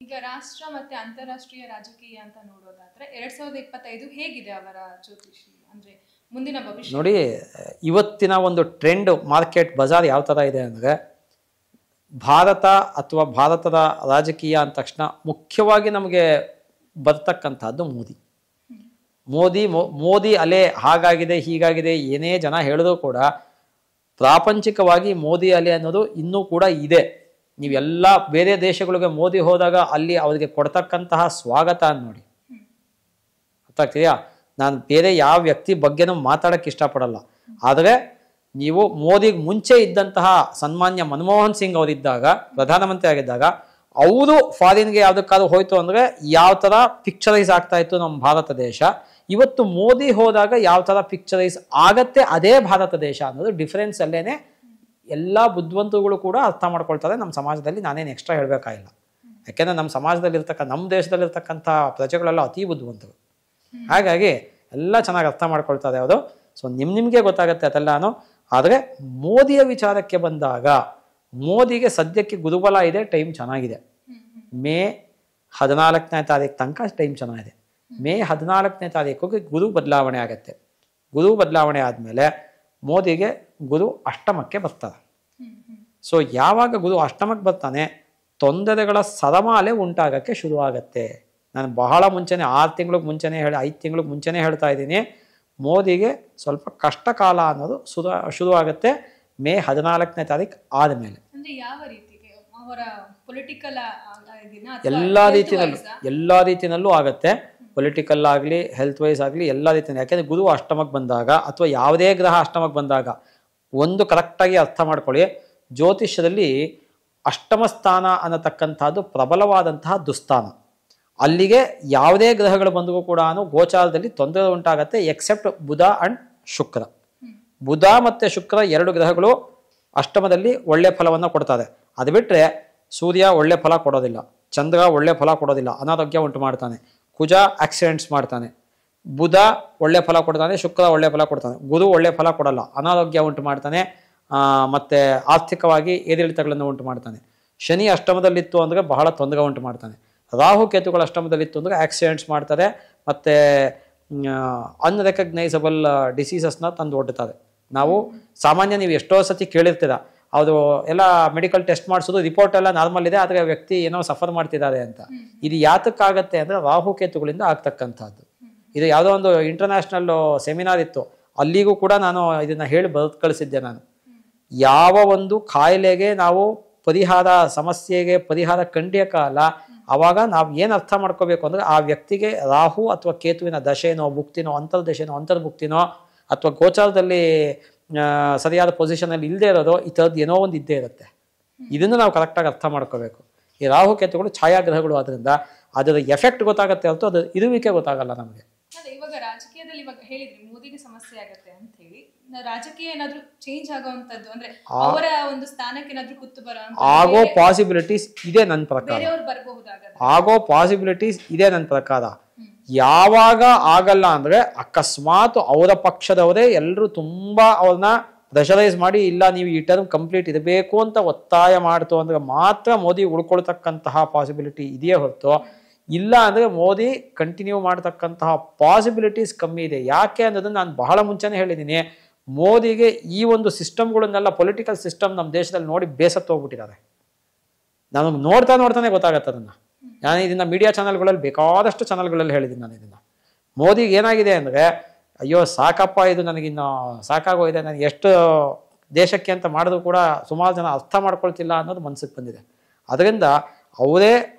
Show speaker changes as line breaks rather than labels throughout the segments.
ಈಗ ರಾಷ್ಟ್ರ ಮತ್ತೆ ಅಂತಾರಾಷ್ಟ್ರೀಯ ರಾಜಕೀಯ ಅಂತ ನೋಡೋದಾದ್ರೆ 2025 ಹೇಗಿದೆ ಅವರ ಜ್ಯೋತಿಷಿ ಅಂದ್ರೆ ಮುಂದಿನ ಭವಿಷ್ಯ?
ನೋಡಿ, ಇವತ್ತಿನ ಒಂದು ಟ್ರೆಂಡ್ ಮಾರ್ಕೆಟ್ ಬಜಾರ್ ಯಾವ ಥರ ಇದೆ ಅಂದರೆ, ಭಾರತ ಅಥವಾ ಭಾರತದ ರಾಜಕೀಯ ಅಂದ ತಕ್ಷಣ ಮುಖ್ಯವಾಗಿ ನಮಗೆ ಬರ್ತಕ್ಕಂಥದ್ದು ಮೋದಿ ಅಲೆ ಹಾಗಾಗಿದೆ ಹೀಗಾಗಿದೆ ಏನೇ ಜನ ಹೇಳಿದ್ರು ಕೂಡ ಪ್ರಾಪಂಚಿಕವಾಗಿ ಮೋದಿ ಅಲೆ ಅನ್ನೋದು ಇನ್ನೂ ಕೂಡ ಇದೆ. ನೀವೆಲ್ಲ ಬೇರೆ ದೇಶಗಳಿಗೆ ಮೋದಿ ಹೋದಾಗ ಅಲ್ಲಿ ಅವರಿಗೆ ಕೊಡ್ತಕ್ಕಂತಹ ಸ್ವಾಗತ ನೋಡಿ, ಗೊತ್ತಾಗ್ತಿದೆಯಾ? ನಾನು ಬೇರೆ ಯಾವ ವ್ಯಕ್ತಿ ಬಗ್ಗೆನೂ ಮಾತಾಡೋಕ್ಕೆ ಇಷ್ಟಪಡಲ್ಲ. ಆದರೆ ನೀವು ಮೋದಿಗೆ ಮುಂಚೆ ಇದ್ದಂತಹ ಸನ್ಮಾನ್ಯ ಮನಮೋಹನ್ ಸಿಂಗ್ ಅವರಿದ್ದಾಗ, ಪ್ರಧಾನಮಂತ್ರಿ ಆಗಿದ್ದಾಗ, ಅವರು ಫಾರಿನ್ಗೆ ಯಾವುದಕ್ಕಾದ್ರೂ ಹೋಯ್ತು ಅಂದರೆ ಯಾವ ಥರ ಪಿಕ್ಚರೈಸ್ ಆಗ್ತಾ ಇತ್ತು ನಮ್ಮ ಭಾರತ ದೇಶ. ಇವತ್ತು ಮೋದಿ ಹೋದಾಗ ಯಾವ ಥರ ಪಿಕ್ಚರೈಸ್ ಆಗತ್ತೆ ಅದೇ ಭಾರತ ದೇಶ ಅನ್ನೋದು ಡಿಫರೆನ್ಸ್ ಅಲ್ಲೇನೆ ಎಲ್ಲ ಬುದ್ಧಿವಂತರುಗಳು ಕೂಡ ಅರ್ಥ ಮಾಡ್ಕೊಳ್ತಾರೆ ನಮ್ಮ ಸಮಾಜದಲ್ಲಿ. ನಾನೇನು ಎಕ್ಸ್ಟ್ರಾ ಹೇಳಬೇಕಾಗಿಲ್ಲ, ಯಾಕೆಂದರೆ ನಮ್ಮ ನಮ್ಮ ದೇಶದಲ್ಲಿರ್ತಕ್ಕಂಥ ಪ್ರಜೆಗಳೆಲ್ಲ ಅತಿ ಬುದ್ಧಿವಂತರು. ಹಾಗಾಗಿ ಎಲ್ಲ ಚೆನ್ನಾಗಿ ಅರ್ಥ ಮಾಡ್ಕೊಳ್ತಾರೆ ಅವರು. ಸೊ ನಿಮಗೆ ಗೊತ್ತಾಗುತ್ತೆ ಅದೆಲ್ಲಾನು. ಆದರೆ ಮೋದಿಯ ವಿಚಾರಕ್ಕೆ ಬಂದಾಗ ಮೋದಿಗೆ ಸದ್ಯಕ್ಕೆ ಗುರುಬಲ ಇದೆ, ಟೈಮ್ ಚೆನ್ನಾಗಿದೆ. ಮೇ 14ನೇ ತಾರೀಕು ತನಕ ಟೈಮ್ ಚೆನ್ನಾಗಿದೆ. ಮೇ 14ನೇ ತಾರೀಕಿಗೆ ಗುರು ಬದಲಾವಣೆ ಆಗುತ್ತೆ. ಗುರು ಬದಲಾವಣೆ ಆದಮೇಲೆ ಮೋದಿಗೆ ಗುರು ಅಷ್ಟಮಕ್ಕೆ ಬರ್ತಾರೆ. ಸೊ ಯಾವಾಗ ಗುರು ಅಷ್ಟಮಕ್ಕೆ ಬರ್ತಾನೆ, ತೊಂದರೆಗಳ ಸರಮಾಲೆ ಉಂಟಾಗಕ್ಕೆ ಶುರುವಾಗತ್ತೆ. ನಾನು ಬಹಳ ಮುಂಚೆನೆ 6 ತಿಂಗಳಿಗೆ ಮುಂಚೆನೇ 5 ತಿಂಗಳಿಗೆ ಮುಂಚೆನೇ ಹೇಳ್ತಾ ಇದ್ದೀನಿ, ಮೋದಿಗೆ ಸ್ವಲ್ಪ ಕಷ್ಟ ಕಾಲ ಅನ್ನೋದು ಶುರುವಾಗುತ್ತೆ ಮೇ 14ನೇ ತಾರೀಕು ಆದಮೇಲೆ. ಎಲ್ಲ ರೀತಿನಲ್ಲೂ ಆಗುತ್ತೆ. ಪೊಲಿಟಿಕಲ್ ಆಗಲಿ, ಹೆಲ್ತ್ ವೈಸ್ ಆಗಲಿ, ಎಲ್ಲ ರೀತಿಯ. ಯಾಕೆಂದರೆ ಗುರು ಅಷ್ಟಮಕ್ಕೆ ಬಂದಾಗ ಅಥವಾ ಯಾವುದೇ ಗ್ರಹ ಅಷ್ಟಮಕ್ಕೆ ಬಂದಾಗ ಒಂದು ಕರೆಕ್ಟಾಗಿ ಅರ್ಥ ಮಾಡ್ಕೊಳ್ಳಿ, ಜ್ಯೋತಿಷ್ಯದಲ್ಲಿ ಅಷ್ಟಮ ಸ್ಥಾನ ಅನ್ನತಕ್ಕಂಥದ್ದು ಪ್ರಬಲವಾದಂತಹ ದುಸ್ಥಾನ. ಅಲ್ಲಿಗೆ ಯಾವುದೇ ಗ್ರಹಗಳು ಬಂದರೂ ಕೂಡ ಗೋಚಾರದಲ್ಲಿ ತೊಂದರೆ ಉಂಟಾಗತ್ತೆ, ಎಕ್ಸೆಪ್ಟ್ ಬುಧ ಅಂಡ್ ಶುಕ್ರ. ಬುಧ ಮತ್ತು ಶುಕ್ರ 2 ಗ್ರಹಗಳು ಅಷ್ಟಮದಲ್ಲಿ ಒಳ್ಳೆ ಫಲವನ್ನು ಕೊಡ್ತಾರೆ. ಅದು ಬಿಟ್ಟರೆ ಸೂರ್ಯ ಒಳ್ಳೆ ಫಲ ಕೊಡೋದಿಲ್ಲ, ಚಂದ್ರ ಒಳ್ಳೆ ಫಲ ಕೊಡೋದಿಲ್ಲ, ಅನಾರೋಗ್ಯ ಉಂಟು ಮಾಡ್ತಾನೆ. ಕುಜ ಆಕ್ಸಿಡೆಂಟ್ಸ್ ಮಾಡ್ತಾನೆ. ಬುಧ ಒಳ್ಳೆ ಫಲ ಕೊಡ್ತಾನೆ, ಶುಕ್ರ ಒಳ್ಳೆ ಫಲ ಕೊಡ್ತಾನೆ. ಗುರು ಒಳ್ಳೆ ಫಲ ಕೊಡಲ್ಲ, ಅನಾರೋಗ್ಯ ಉಂಟು ಮಾಡ್ತಾನೆ, ಮತ್ತು ಆರ್ಥಿಕವಾಗಿ ಏರಿಳಿತಗಳನ್ನು ಉಂಟು ಮಾಡ್ತಾನೆ. ಶನಿ ಅಷ್ಟಮದಲ್ಲಿತ್ತು ಅಂದರೆ ಬಹಳ ತೊಂದರೆ ಉಂಟು ಮಾಡ್ತಾನೆ. ರಾಹು ಕೇತುಗಳು ಅಷ್ಟಮದಲ್ಲಿತ್ತು ಅಂದರೆ ಆಕ್ಸಿಡೆಂಟ್ಸ್ ಮಾಡ್ತಾರೆ, ಮತ್ತು ಅನ್ರೆಕಗ್ನೈಸಬಲ್ ಡಿಸೀಸಸ್ನ ತಂದು ಒಡ್ಡುತ್ತಾರೆ. ನಾವು ಸಾಮಾನ್ಯ ನೀವು ಎಷ್ಟೋ ಸತಿ ಕೇಳಿರ್ತೀರ, ಅದು ಎಲ್ಲ ಮೆಡಿಕಲ್ ಟೆಸ್ಟ್ ಮಾಡಿಸೋದು, ರಿಪೋರ್ಟ್ ಎಲ್ಲ ನಾರ್ಮಲ್ ಇದೆ, ಆದರೆ ವ್ಯಕ್ತಿ ಏನೋ ಸಫರ್ ಮಾಡ್ತಿದ್ದಾರೆ ಅಂತ. ಇದು ಯಾತಕ್ಕಾಗತ್ತೆ ಅಂದರೆ ರಾಹು ಕೇತುಗಳಿಂದ ಆಗ್ತಕ್ಕಂಥದ್ದು. ಇದು ಯಾವುದೋ ಒಂದು ಇಂಟರ್ನ್ಯಾಷನಲ್ ಸೆಮಿನಾರ್ ಇತ್ತು, ಅಲ್ಲಿಗೂ ಕೂಡ ನಾನು ಇದನ್ನು ಹೇಳಿ ಬರೆದು ಕಳಿಸಿದ್ದೆ. ನಾನು ಯಾವ ಒಂದು ಕಾಯಿಲೆಗೆ ನಾವು ಸಮಸ್ಯೆಗೆ ಪರಿಹಾರ ಕಂಡಿಯಕಾಲ, ಆವಾಗ ನಾವು ಏನು ಅರ್ಥ ಮಾಡ್ಕೋಬೇಕು ಅಂದರೆ ಆ ವ್ಯಕ್ತಿಗೆ ರಾಹು ಅಥವಾ ಕೇತುವಿನ ದಶೆನೋ ಭುಕ್ತಿನೋ ಅಂತರ್ದಶೆನೋ ಅಂತರ್ಭುಕ್ತಿನೋ ಅಥವಾ ಗೋಚಾರದಲ್ಲಿ ಸರಿಯಾದ ಪೊಸಿಷನಲ್ಲಿ ಇಲ್ಲದೆ ಇರೋದು, ಈ ಥರದ್ದು ಏನೋ ಒಂದು ಇದ್ದೇ ಇರುತ್ತೆ. ಇದನ್ನು ನಾವು ಕರೆಕ್ಟಾಗಿ ಅರ್ಥ ಮಾಡ್ಕೋಬೇಕು. ಈ ರಾಹು ಕೇತುಗಳು ಛಾಯಾಗ್ರಹಗಳು, ಆದ್ದರಿಂದ ಅದರ ಎಫೆಕ್ಟ್ ಗೊತ್ತಾಗುತ್ತೆ ಹೊರತು ಅದು ಇರುವಿಕೆ ಗೊತ್ತಾಗಲ್ಲ ನಮಗೆ.
ಇವಾಗ ರಾಜಕೀಯದಲ್ಲಿ ಇವಾಗ ಹೇಳಿದ್ರಿ ಮೋದಿಗೆ ಸಮಸ್ಯೆ ಆಗತ್ತೆ ಅಂತ ಹೇಳಿ, ರಾಜಕೀಯ ಏನಾದ್ರೂ ಚೇಂಜ್ ಆಗೋವಂಥದ್ದು ಅಂದ್ರೆ ಅವರ ಒಂದು ಸ್ಥಾನಕ್ಕೆ ಏನಾದ್ರೂ ಕುತ್ತು ಬರೋ
ಆಗೋ ಪಾಸಿಬಿಲಿಟೀಸ್ ಇದೆ ನನ್ನ ಪ್ರಕಾರ. ಆಗೋ ಪಾಸಿಬಿಲಿಟೀಸ್ ಇದೆ ನನ್ನ ಪ್ರಕಾರ. ಯಾವಾಗ ಆಗಲ್ಲ ಅಂದ್ರೆ ಅಕಸ್ಮಾತ್ ಅವರ ಪಕ್ಷದವರೇ ಎಲ್ಲರೂ ತುಂಬಾ ಅವ್ರನ್ನ ಪ್ರೆಷರೈಸ್ ಮಾಡಿ, ಇಲ್ಲ ನೀವು ಈ ಟರ್ಮ್ ಕಂಪ್ಲೀಟ್ ಇರಬೇಕು ಅಂತ ಒತ್ತಾಯ ಮಾಡ್ತು ಅಂದ್ರೆ ಮಾತ್ರ ಮೋದಿ ಉಳ್ಕೊಳ್ತಕ್ಕಂತಹ ಪಾಸಿಬಿಲಿಟಿ ಇದೆಯೇ ಹೊರತು, ಇಲ್ಲ ಅಂದರೆ ಮೋದಿ ಕಂಟಿನ್ಯೂ ಮಾಡ್ತಕ್ಕಂತಹ ಪಾಸಿಬಿಲಿಟೀಸ್ ಕಮ್ಮಿ ಇದೆ. ಯಾಕೆ ಅನ್ನೋದನ್ನು ನಾನು ಬಹಳ ಮುಂಚೆನೇ ಹೇಳಿದ್ದೀನಿ. ಮೋದಿಗೆ ಈ ಒಂದು ಸಿಸ್ಟಮ್ಗಳನ್ನೆಲ್ಲ, ಪೊಲಿಟಿಕಲ್ ಸಿಸ್ಟಮ್ ನಮ್ಮ ದೇಶದಲ್ಲಿ ನೋಡಿ ಬೇಸತ್ತು ಹೋಗ್ಬಿಟ್ಟಿದ್ದಾರೆ. ನಾನು ನೋಡ್ತಾನೆ ಗೊತ್ತಾಗತ್ತೆ ಅದನ್ನು. ನಾನು ಇದನ್ನು ಮೀಡಿಯಾ ಚಾನಲ್ಗಳಲ್ಲಿ ಬೇಕಾದಷ್ಟು ಚಾನಲ್ಗಳಲ್ಲಿ ಹೇಳಿದ್ದೀನಿ. ನಾನು ಇದನ್ನು ಮೋದಿಗೆ ಏನಾಗಿದೆ ಅಂದರೆ, ಅಯ್ಯೋ ಸಾಕಪ್ಪ, ಇದು ನನಗಿನ್ನು ಸಾಕಾಗೋಗಿದೆ, ನನಗೆ ಎಷ್ಟು ದೇಶಕ್ಕೆ ಅಂತ ಮಾಡಿದ್ರು ಕೂಡ ಸುಮಾರು ಜನ ಅರ್ಥ ಮಾಡ್ಕೊಳ್ತಿಲ್ಲ ಅನ್ನೋದು ಮನಸ್ಸಿಗೆ ಬಂದಿದೆ. ಅದರಿಂದ ಅವರೇ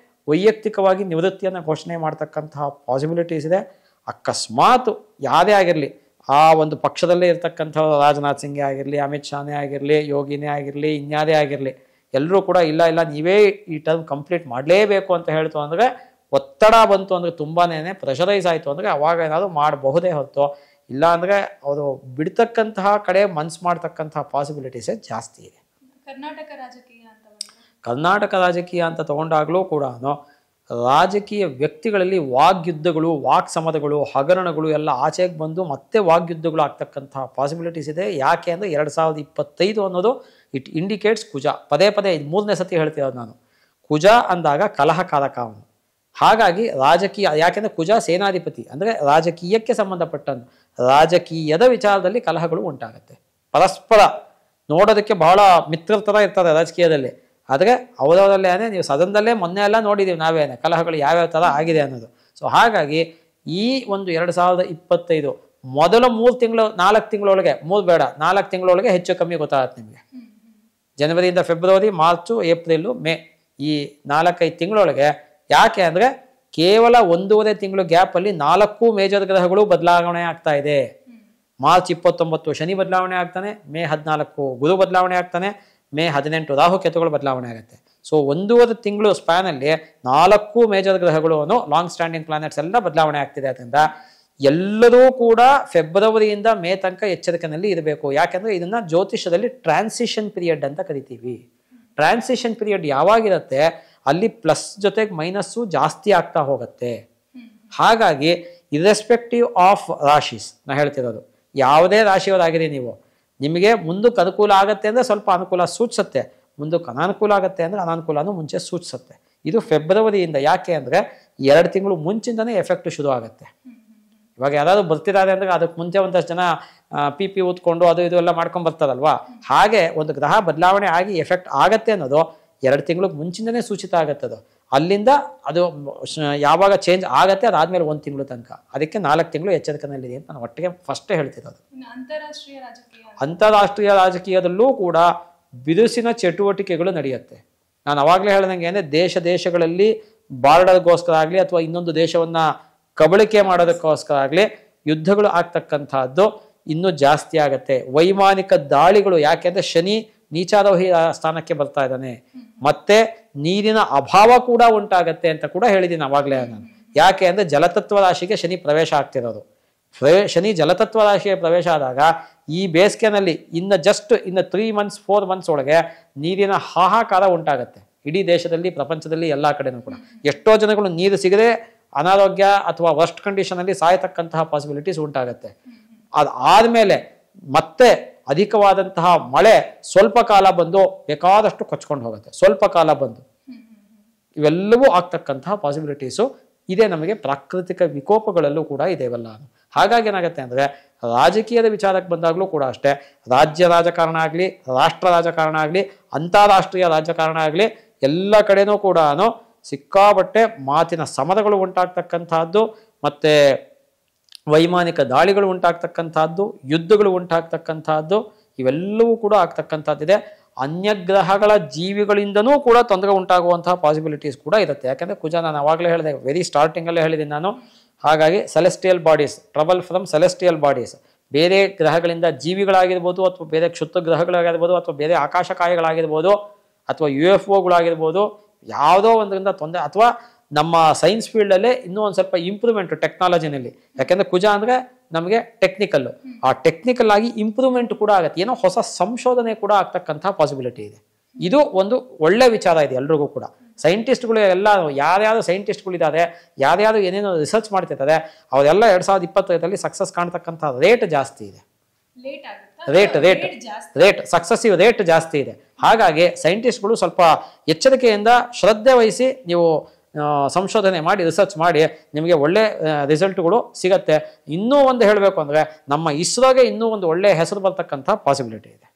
ವೈಯಕ್ತಿಕವಾಗಿ ನಿವೃತ್ತಿಯನ್ನು ಘೋಷಣೆ ಮಾಡ್ತಕ್ಕಂತಹ ಪಾಸಿಬಿಲಿಟೀಸ್ ಇದೆ. ಅಕಸ್ಮಾತ್ ಯಾವುದೇ ಆಗಿರಲಿ, ಆ ಒಂದು ಪಕ್ಷದಲ್ಲೇ ಇರ್ತಕ್ಕಂಥ ರಾಜನಾಥ್ ಸಿಂಗೇ ಆಗಿರಲಿ, ಅಮಿತ್ ಶಾನೇ ಆಗಿರಲಿ, ಯೋಗಿನೇ ಆಗಿರಲಿ, ಇನ್ಯಾರೇ ಆಗಿರಲಿ, ಎಲ್ಲರೂ ಕೂಡ ಇಲ್ಲ ನೀವೇ ಈ ಟರ್ಮ್ ಕಂಪ್ಲೀಟ್ ಮಾಡಲೇಬೇಕು ಅಂತ ಹೇಳ್ತು ಅಂದರೆ, ಒತ್ತಡ ಬಂತು ಅಂದರೆ, ತುಂಬಾನೇ ಪ್ರೆಷರೈಸ್ ಆಯಿತು ಅಂದರೆ ಅವಾಗ ಏನಾದರೂ ಮಾಡಬಹುದೇ ಹೊರತು, ಇಲ್ಲ ಅಂದರೆ ಅವರು ಬಿಡ್ತಕ್ಕಂತಹ ಕಡೆ ಮನ್ಸು ಮಾಡ್ತಕ್ಕಂತಹ ಪಾಸಿಬಿಲಿಟೀಸೇ ಜಾಸ್ತಿ ಇದೆ. ಕರ್ನಾಟಕ ರಾಜಕೀಯ ಅಂತ ತಗೊಂಡಾಗಲೂ ಕೂಡ ರಾಜಕೀಯ ವ್ಯಕ್ತಿಗಳಲ್ಲಿ ವಾಗ್ಯುದ್ಧಗಳು, ವಾಕ್ ಸಮರಗಳು, ಹಗರಣಗಳು ಎಲ್ಲ ಆಚೆಗೆ ಬಂದು ಮತ್ತೆ ವಾಗ್ಯುದ್ಧಗಳು ಆಗ್ತಕ್ಕಂತಹ ಪಾಸಿಬಿಲಿಟೀಸ್ ಇದೆ. ಯಾಕೆ ಅಂದರೆ 2025 ಅನ್ನೋದು ಇಟ್ ಇಂಡಿಕೇಟ್ಸ್ ಕುಜ. ಪದೇ 3ನೇ ಸತಿ ಹೇಳ್ತಿರೋದು ನಾನು. ಕುಜ ಅಂದಾಗ ಕಲಹಕಾರಕ ಅವನು. ಹಾಗಾಗಿ ರಾಜಕೀಯ, ಯಾಕೆಂದ್ರೆ ಕುಜ ಸೇನಾಧಿಪತಿ ಅಂದರೆ ರಾಜಕೀಯಕ್ಕೆ ಸಂಬಂಧಪಟ್ಟಂತ ರಾಜಕೀಯದ ವಿಚಾರದಲ್ಲಿ ಕಲಹಗಳು ಉಂಟಾಗುತ್ತೆ. ಪರಸ್ಪರ ನೋಡೋದಕ್ಕೆ ಬಹಳ ಮಿತ್ರರ ಥರ ಇರ್ತಾರೆ ರಾಜಕೀಯದಲ್ಲಿ, ಆದರೆ ಅವರವರಲ್ಲೇ ನೀವು ಸದನದಲ್ಲೇ ಮೊನ್ನೆ ಎಲ್ಲ ನೋಡಿದ್ದೀವಿ ನಾವೇನೆ ಕಲಹಗಳು ಯಾವ್ಯಾವ ಥರ ಆಗಿದೆ ಅನ್ನೋದು. ಸೊ ಹಾಗಾಗಿ ಈ ಒಂದು 2025 ಮೊದಲ 3 ತಿಂಗಳು 4 ತಿಂಗಳೊಳಗೆ, 3 ಬೇಡ 4 ತಿಂಗಳೊಳಗೆ ಹೆಚ್ಚು ಕಮ್ಮಿ ಗೊತ್ತಾಗುತ್ತೆ ನಿಮಗೆ. ಜನವರಿಯಿಂದ ಫೆಬ್ರವರಿ, ಮಾರ್ಚು, ಏಪ್ರಿಲು, ಮೇ ಈ 4-5 ತಿಂಗಳೊಳಗೆ. ಯಾಕೆ ಅಂದರೆ ಕೇವಲ 1.5 ತಿಂಗಳು ಗ್ಯಾಪಲ್ಲಿ 4 ಮೇಜರ್ ಗ್ರಹಗಳು ಬದಲಾವಣೆ ಆಗ್ತಾ ಇದೆ. ಮಾರ್ಚ್ 29 ಶನಿ ಬದಲಾವಣೆ ಆಗ್ತಾನೆ, ಮೇ 14 ಗುರು ಬದಲಾವಣೆ ಆಗ್ತಾನೆ, ಮೇ 18 ರಾಹು ಕೇತುಗಳು ಬದಲಾವಣೆ ಆಗುತ್ತೆ. ಸೊ 1.5 ತಿಂಗಳು ಸ್ಪ್ಯಾನಲ್ಲಿ 4 ಮೇಜರ್ ಗ್ರಹಗಳು ಲಾಂಗ್ ಸ್ಟ್ಯಾಂಡಿಂಗ್ ಪ್ಲಾನೆಟ್ಸ್ ಎಲ್ಲ ಬದಲಾವಣೆ ಆಗ್ತಿದೆ. ಅದರಿಂದ ಎಲ್ಲರೂ ಕೂಡ ಫೆಬ್ರವರಿಯಿಂದ ಮೇ ತನಕ ಎಚ್ಚರಿಕೆಯಲ್ಲಿ ಇರಬೇಕು. ಯಾಕೆಂದ್ರೆ ಇದನ್ನ ಜ್ಯೋತಿಷದಲ್ಲಿ ಟ್ರಾನ್ಸಿಷನ್ ಪೀರಿಯಡ್ ಅಂತ ಕರಿತೀವಿ. ಟ್ರಾನ್ಸಿಷನ್ ಪೀರಿಯಡ್ ಯಾವಾಗಿರುತ್ತೆ ಅಲ್ಲಿ ಪ್ಲಸ್ ಜೊತೆಗೆ ಮೈನಸ್ಸು ಜಾಸ್ತಿ ಆಗ್ತಾ ಹೋಗುತ್ತೆ. ಹಾಗಾಗಿ ಇರ್ರೆಸ್ಪೆಕ್ಟಿವ್ ಆಫ್ ರಾಶೀಸ್ ನಾ ಹೇಳ್ತಿರೋದು, ಯಾವುದೇ ರಾಶಿಯವರಾಗಿದೆ ನೀವು, ನಿಮಗೆ ಮುಂದಕ್ಕೆ ಅನುಕೂಲ ಆಗುತ್ತೆ ಅಂದರೆ ಸ್ವಲ್ಪ ಅನುಕೂಲ ಸೂಚಿಸುತ್ತೆ, ಮುಂದಕ್ಕೆ ಅನಾನುಕೂಲ ಆಗುತ್ತೆ ಅಂದರೆ ಅನಾನುಕೂಲನೂ ಮುಂಚೆ ಸೂಚಿಸುತ್ತೆ. ಇದು ಫೆಬ್ರವರಿಯಿಂದ. ಯಾಕೆ ಅಂದರೆ 2 ತಿಂಗಳು ಮುಂಚಿಂದನೇ ಎಫೆಕ್ಟ್ ಶುರು ಆಗುತ್ತೆ. ಇವಾಗ ಯಾರಾದ್ರು ಬರ್ತಿದ್ದಾರೆ ಅಂದರೆ ಅದಕ್ಕೆ ಮುಂಚೆ ಒಂದಷ್ಟು ಜನ ಪಿ ಊದ್ಕೊಂಡು ಅದು ಇದು ಎಲ್ಲ ಮಾಡ್ಕೊಂಡು ಬರ್ತಾರಲ್ವಾ. ಹಾಗೆ ಒಂದು ಗ್ರಹ ಬದಲಾವಣೆ ಆಗಿ ಎಫೆಕ್ಟ್ ಆಗತ್ತೆ ಅನ್ನೋದು 2 ತಿಂಗಳು ಮುಂಚಿಂದನೇ ಸೂಚಿತ ಆಗತ್ತದು. ಅಲ್ಲಿಂದ ಅದು ಯಾವಾಗ ಚೇಂಜ್ ಆಗತ್ತೆ ಅದಾದ್ಮೇಲೆ 1 ತಿಂಗಳು ತನಕ, ಅದಕ್ಕೆ 4 ತಿಂಗಳು ಎಚ್ಚರಿಕೆಯಲ್ಲಿದೆ ಅಂತ ನಾನು ಒಟ್ಟಿಗೆ ಫಸ್ಟೇ ಹೇಳ್ತಿರೋದು. ಅಂತಾರಾಷ್ಟ್ರೀಯ ರಾಜಕೀಯದಲ್ಲೂ ಕೂಡ ಬಿರುಸಿನ ಚಟುವಟಿಕೆಗಳು ನಡೆಯುತ್ತೆ. ನಾನು ಅವಾಗಲೇ ಹೇಳ್ದಂಗೆ ಅಂದರೆ ದೇಶಗಳಲ್ಲಿ ಬಾರ್ಡರ್ಗೋಸ್ಕರ ಆಗಲಿ ಅಥವಾ ಇನ್ನೊಂದು ದೇಶವನ್ನ ಕಬಳಿಕೆ ಮಾಡೋದಕ್ಕೋಸ್ಕರ ಆಗಲಿ ಯುದ್ಧಗಳು ಆಗ್ತಕ್ಕಂಥದ್ದು ಇನ್ನೂ ಜಾಸ್ತಿ ಆಗತ್ತೆ. ವೈಮಾನಿಕ ದಾಳಿಗಳು, ಯಾಕೆಂದ್ರೆ ಶನಿ ನೀಚಾರೋಹಿ ಸ್ಥಾನಕ್ಕೆ ಬರ್ತಾ ಇದ್ದಾನೆ, ಮತ್ತೆ ನೀರಿನ ಅಭಾವ ಕೂಡ ಉಂಟಾಗತ್ತೆ ಅಂತ ಕೂಡ ಹೇಳಿದ್ದೀನಿ ಅವಾಗಲೇ ನಾನು. ಯಾಕೆ ಅಂದ್ರೆ ಜಲತತ್ವ ರಾಶಿಗೆ ಶನಿ ಪ್ರವೇಶ ಆಗ್ತಿರೋದು. ಶನಿ ಜಲತತ್ವ ರಾಶಿಗೆ ಪ್ರವೇಶ ಆದಾಗ ಈ ಬೇಸಿಗೆನಲ್ಲಿ ಇನ್ನು 3 ಮಂತ್ಸ್ 4 ಮಂತ್ಸ್ ಒಳಗೆ ನೀರಿನ ಹಾಹಾಕಾರ ಉಂಟಾಗತ್ತೆ ಇಡೀ ದೇಶದಲ್ಲಿ, ಪ್ರಪಂಚದಲ್ಲಿ ಎಲ್ಲಾ ಕಡೆನೂ ಕೂಡ. ಎಷ್ಟೋ ಜನಗಳು ನೀರು ಸಿಗದೆ ಅನಾರೋಗ್ಯ ಅಥವಾ ವರ್ಸ್ಟ್ ಕಂಡೀಷನ್ ಅಲ್ಲಿ ಸಾಯತಕ್ಕಂತಹ ಪಾಸಿಬಿಲಿಟೀಸ್ ಉಂಟಾಗತ್ತೆ. ಅದಾದ್ಮೇಲೆ ಮತ್ತೆ ಅಧಿಕವಾದಂತಹ ಮಳೆ ಸ್ವಲ್ಪ ಕಾಲ ಬಂದು ಬೇಕಾದಷ್ಟು ಕೊಚ್ಕೊಂಡು ಹೋಗುತ್ತೆ, ಸ್ವಲ್ಪ ಕಾಲ ಬಂದು ಇವೆಲ್ಲವೂ ಆಗ್ತಕ್ಕಂತಹ ಪಾಸಿಬಿಲಿಟೀಸು ಇದೆ. ನಮಗೆ ಪ್ರಾಕೃತಿಕ ವಿಕೋಪಗಳಲ್ಲೂ ಕೂಡ ಇದೆವಲ್ಲ. ಹಾಗಾಗಿ ಏನಾಗುತ್ತೆ ಅಂದರೆ ರಾಜಕೀಯದ ವಿಚಾರಕ್ಕೆ ಬಂದಾಗಲೂ ಕೂಡ ಅಷ್ಟೇ, ರಾಜ್ಯ ರಾಜಕಾರಣ ಆಗಲಿ, ರಾಷ್ಟ್ರ ರಾಜಕಾರಣ ಆಗಲಿ, ಅಂತಾರಾಷ್ಟ್ರೀಯ ರಾಜಕಾರಣ ಆಗಲಿ, ಎಲ್ಲ ಕಡೆನೂ ಕೂಡ ಸಿಕ್ಕಾಬಟ್ಟೆ ಮಾತಿನ ಸಮರಗಳು ಉಂಟಾಗ್ತಕ್ಕಂಥದ್ದು, ಮತ್ತೆ ವೈಮಾನಿಕ ದಾಳಿಗಳು ಉಂಟಾಗ್ತಕ್ಕಂಥದ್ದು, ಯುದ್ಧಗಳು ಉಂಟಾಗ್ತಕ್ಕಂಥದ್ದು, ಇವೆಲ್ಲವೂ ಕೂಡ ಆಗ್ತಕ್ಕಂಥದ್ದಿದೆ. ಅನ್ಯಗ್ರಹಗಳ ಜೀವಿಗಳಿಂದನೂ ಕೂಡ ತೊಂದರೆ ಉಂಟಾಗುವಂತಹ ಪಾಸಿಬಿಲಿಟೀಸ್ ಕೂಡ ಇರುತ್ತೆ. ಯಾಕಂದರೆ ಕುಜ, ನಾನು ಅವಾಗಲೇ ಹೇಳಿದೆ, ವೆರಿ ಸ್ಟಾರ್ಟಿಂಗಲ್ಲೇ ಹೇಳಿದ್ದೀನಿ ನಾನು. ಹಾಗಾಗಿ celestial bodies, trouble from celestial bodies, ಬೇರೆ ಗ್ರಹಗಳಿಂದ ಜೀವಿಗಳಾಗಿರ್ಬೋದು ಅಥವಾ ಬೇರೆ ಕ್ಷುದ್ರ ಗ್ರಹಗಳಾಗಿರ್ಬೋದು ಅಥವಾ ಬೇರೆ ಆಕಾಶಕಾಯಗಳಾಗಿರ್ಬೋದು ಅಥವಾ UFOಗಳಾಗಿರ್ಬೋದು, ಯಾವುದೋ ಒಂದರಿಂದ ತೊಂದರೆ, ಅಥವಾ ನಮ್ಮ ಸೈನ್ಸ್ ಫೀಲ್ಡಲ್ಲೇ ಇನ್ನೂ ಒಂದು ಸ್ವಲ್ಪ ಇಂಪ್ರೂವ್ಮೆಂಟ್ ಟೆಕ್ನಾಲಜಿನಲ್ಲಿ. ಯಾಕೆಂದರೆ ಕುಜ ಅಂದರೆ ನಮಗೆ ಟೆಕ್ನಿಕಲ್ಲು, ಆ ಟೆಕ್ನಿಕಲ್ ಆಗಿ ಇಂಪ್ರೂವ್ಮೆಂಟ್ ಕೂಡ ಆಗುತ್ತೆ, ಏನೋ ಹೊಸ ಸಂಶೋಧನೆ ಕೂಡ ಆಗ್ತಕ್ಕಂತಹ ಪಾಸಿಬಿಲಿಟಿ ಇದೆ. ಇದು ಒಂದು ಒಳ್ಳೆ ವಿಚಾರ ಇದೆ ಎಲ್ರಿಗೂ ಕೂಡ. ಸೈಂಟಿಸ್ಟ್ಗಳು ಎಲ್ಲ ಯಾರ್ಯಾರು ಸೈಂಟಿಸ್ಟ್ಗಳಿದ್ದಾರೆ, ಯಾರ್ಯಾರು ಏನೇನೋ ರಿಸರ್ಚ್ ಮಾಡ್ತಿರ್ತಾರೆ, ಅವರೆಲ್ಲ 2025 ಸಕ್ಸಸ್ ಕಾಣ್ತಕ್ಕಂಥ ರೇಟ್ ಜಾಸ್ತಿ ಇದೆ. ರೇಟ್ ಸಕ್ಸಸ್ಸಿವ್ ರೇಟ್ ಜಾಸ್ತಿ ಇದೆ. ಹಾಗಾಗಿ ಸೈಂಟಿಸ್ಟ್ಗಳು ಸ್ವಲ್ಪ ಎಚ್ಚರಿಕೆಯಿಂದ ಶ್ರದ್ಧೆ ವಹಿಸಿ ನೀವು ಸಂಶೋಧನೆ ಮಾಡಿ ರಿಸರ್ಚ್ ಮಾಡಿ ನಿಮಗೆ ಒಳ್ಳೆ ರಿಸಲ್ಟ್ಗಳು ಸಿಗತ್ತೆ. ಇನ್ನೂ ಒಂದು ಹೇಳಬೇಕು ಅಂದರೆ ನಮ್ಮ ಇಸ್ರೋಗೆ ಇನ್ನೂ ಒಂದು ಒಳ್ಳೆ ಹೆಸರು ಬರ್ತಕ್ಕಂಥ ಪಾಸಿಬಿಲಿಟಿ ಇದೆ.